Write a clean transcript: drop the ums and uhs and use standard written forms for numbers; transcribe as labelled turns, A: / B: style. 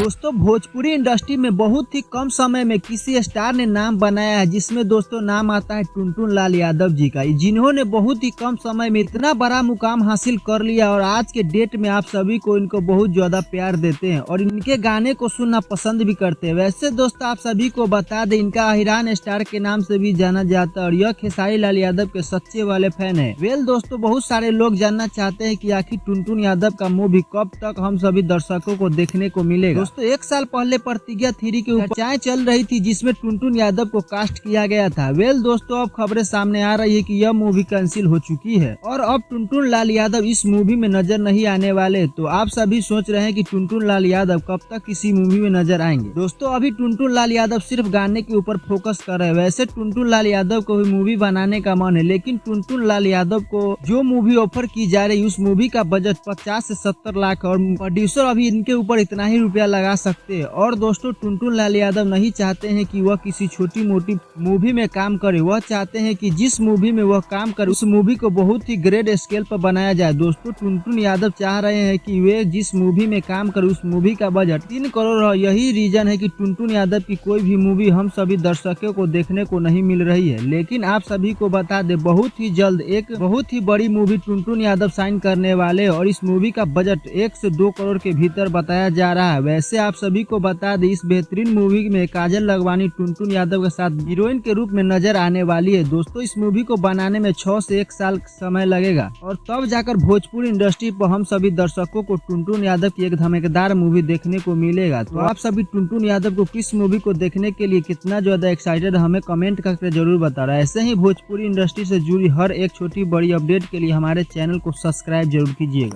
A: दोस्तों भोजपुरी इंडस्ट्री में बहुत ही कम समय में किसी स्टार ने नाम बनाया है, जिसमें दोस्तों नाम आता है टुनटुन लाल यादव जी का, जिन्होंने बहुत ही कम समय में इतना बड़ा मुकाम हासिल कर लिया और आज के डेट में आप सभी को इनको बहुत ज्यादा प्यार देते हैं और इनके गाने को सुनना पसंद भी करते हैं। वैसे दोस्तों आप सभी को बता दें, इनका अहिरान स्टार के नाम से भी जाना जाता है और यह खेसारी लाल यादव के सच्चे वाले फैन है। वेल दोस्तों बहुत सारे लोग जानना चाहते हैं कि आखिर टुनटुन यादव का मूवी कब तक हम सभी दर्शकों को देखने को मिलेगा। दोस्तों 1 साल पहले प्रतिज्ञा 3 की चर्चाएं चल रही थी, जिसमें टुनटुन यादव को कास्ट किया गया था। वेल दोस्तों अब खबरें सामने आ रही है कि यह मूवी कैंसिल हो चुकी है और अब टुनटुन लाल यादव इस मूवी में नजर नहीं आने वाले। तो आप सभी सोच रहे हैं कि टुनटुन लाल यादव कब तक किसी मूवी में नजर आएंगे। दोस्तों अभी टुनटुन लाल यादव सिर्फ गाने के ऊपर फोकस कर रहे हैं। वैसे टुनटुन लाल यादव को भी मूवी बनाने का मन है, लेकिन टुनटुन लाल यादव को जो मूवी ऑफर की जा रही है उस मूवी का बजट 50 से 70 लाख और प्रोड्यूसर अभी इनके ऊपर इतना ही रुपया लगा सकते हैं। और दोस्तों टुनटुन लाल यादव नहीं चाहते हैं कि वह किसी छोटी मोटी मूवी में काम करे, वह चाहते हैं कि जिस मूवी में वह काम करे उस मूवी को बहुत ही ग्रेट स्केल पर बनाया जाए। दोस्तों टुनटुन यादव चाह रहे हैं कि वे जिस मूवी में काम करे उस मूवी का बजट 3 करोड़ हो। यही रीजन है कि टुनटुन यादव की कोई भी मूवी हम सभी दर्शकों को देखने को नहीं मिल रही है। लेकिन आप सभी को बता दे, बहुत ही जल्द एक बहुत ही बड़ी मूवी टुनटुन यादव साइन करने वाले और इस मूवी का बजट 1 से 2 करोड़ के भीतर बताया जा रहा है। वैसे आप सभी को बता दें, इस बेहतरीन मूवी में काजल लखवानी टुनटुन यादव के साथ हीरोइन के रूप में नजर आने वाली है। दोस्तों इस मूवी को बनाने में 6 से 1 साल समय लगेगा और तब जाकर भोजपुरी इंडस्ट्री पर हम सभी दर्शकों को टुनटुन यादव की एक धमाकेदार मूवी देखने को मिलेगा। तो आप सभी टुनटुन यादव को किस मूवी को देखने के लिए कितना ज्यादा एक्साइटेड हमें कमेंट करके जरूर बता रहा है। ऐसे ही भोजपुरी इंडस्ट्री से जुड़ी हर एक छोटी बड़ी अपडेट के लिए हमारे चैनल को सब्सक्राइब जरूर कीजिएगा।